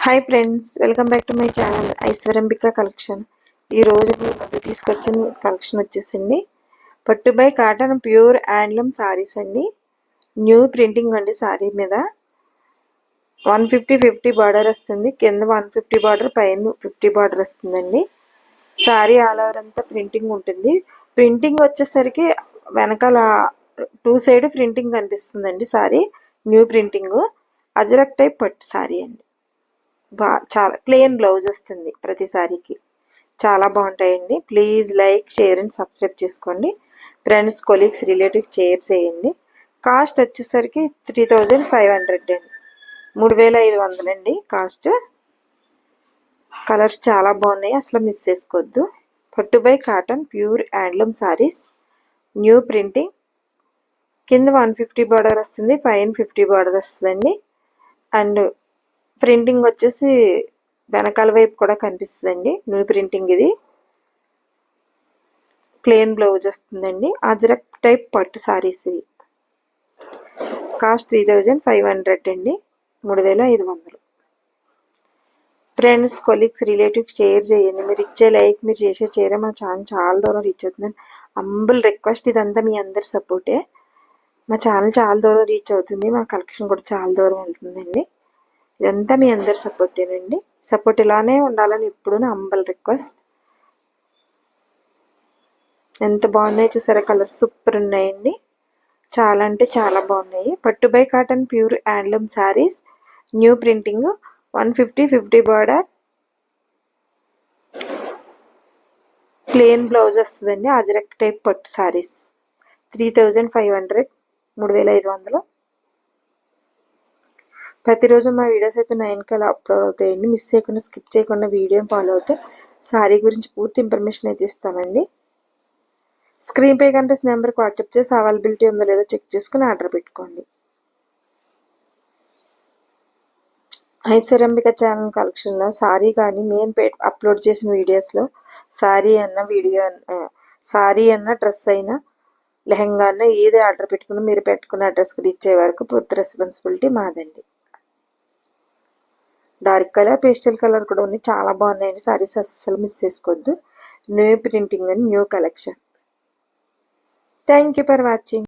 Hi friends, welcome back to my channel Aishwaryambika collection. ఈరోజు అది తీసుకొచ్చిన కలెక్షన్ వచ్చేసండి పట్టు by cotton pure handloom saris అండి. న్యూ ప్రింటింగ్ అండి. సారీ మీద 150 బార్డర్ వస్తుంది. కింద 150 బార్డర్, పైన 50 బార్డర్ వస్తుందండి. సారీ ఆల్ ఓవర్ అంతా ప్రింటింగ్ ఉంటుంది. ప్రింటింగ్ వచ్చేసరికి వెనకాల 2 సైడ్ ప్రింటింగ్ కనిపిస్తుందండి. Sorry new printing ajrakh type పట్టు సారీ అండి. చాలా ప్లెయిన్ బ్లౌజ్ వస్తుంది ప్రతి సారీకి. చాలా బాగుంటాయండి. Please like, share and subscribe చేసుకోండి. ఫ్రెండ్స్, కొలీగ్స్, రిలేటివ్స్ షేర్ చేయండి. కాస్ట్ వచ్చేసరికి 3500 అండి, 3500 అండి కాస్ట్. కలర్స్ చాలా బాగున్నాయి, అసలు మిస్ చేసుకోవద్దు. పట్టు by cotton pure handloom saris, new printing. కింద 150 బార్డర్ వస్తుంది, పైన 50 బార్డర్ వస్తుందండి. అండ్ ప్రింటింగ్ వచ్చేసి వెనకాల వైపు కూడా కనిపిస్తుందండి. New printing. ఇది ప్లెయిన్ బ్లౌజ్ వస్తుందండి. అజరక్ టైప్ పట్టు సారీస్. ఇది కాస్ట్ 3500 అండి, 3500. ఫ్రెండ్స్, కొలీగ్స్, రిలేటివ్స్ షేర్ చేయండి. మీరు ఇచ్చే లైక్, మీరు చేసే షేర్ మా ఛానల్ చాలా దూరం రీచ్ అవుతుందండి. Humble request. ఇదంతా మీ అందరి సపోర్టే. మా ఛానల్ చాలా దూరం రీచ్ అవుతుంది. మా కలెక్షన్ కూడా చాలా దూరం వెళ్తుందండి. ఇదంతా మీ అందరి సపోర్టేనండి. సపోర్ట్ ఇలానే ఉండాలని ఎప్పుడు నా హంబల్ రిక్వెస్ట్. ఎంత బాగున్నాయి చూసారా, కలర్ సూపర్ ఉన్నాయండి. చాలా అంటే చాలా బాగున్నాయి. పట్టు by cotton pure handloom saris, new printing. 150 border, plain blouse వస్తుందండి. అజరక్ టైప్ పట్టు శారీస్ 3500, 3500. ప్రతిరోజు మా వీడియోస్ అయితే 9కి అలా అప్లోడ్ అవుతాయండి. మిస్ చేయకుండా, స్కిప్ చేయకుండా వీడియోని ఫాలో అవుతే శారీ గురించి పూర్తి ఇన్ఫర్మేషన్ అయితే ఇస్తామండి. స్క్రీన్ పై కనిపిస్తున్న నెంబర్కి వాట్సాప్ చేసి అవైలబిలిటీ ఉందో లేదో చెక్ చేసుకుని ఆర్డర్ పెట్టుకోండి. ఐశ్వర్యంబిక ఛానల్ కలెక్షన్లో సారీ కానీ మెయిన్ అప్లోడ్ చేసిన వీడియోస్లో సారీ అన్న డ్రెస్ అయినా లెహంగా అన్న ఏది ఆర్డర్ పెట్టుకున్నా మీరు పెట్టుకున్న అడ్రస్కి రీచ్ అయ్యే వరకు పూర్తి రెస్పాన్సిబిలిటీ మాదండి. డార్క్ కలర్, పేస్టల్ కలర్ కూడా ఉన్నాయి. చాలా బాగున్నాయండి సారీస్, అస్సలు మిస్ చేసుకోవద్దు. New printing and new collection. Thank you for watching.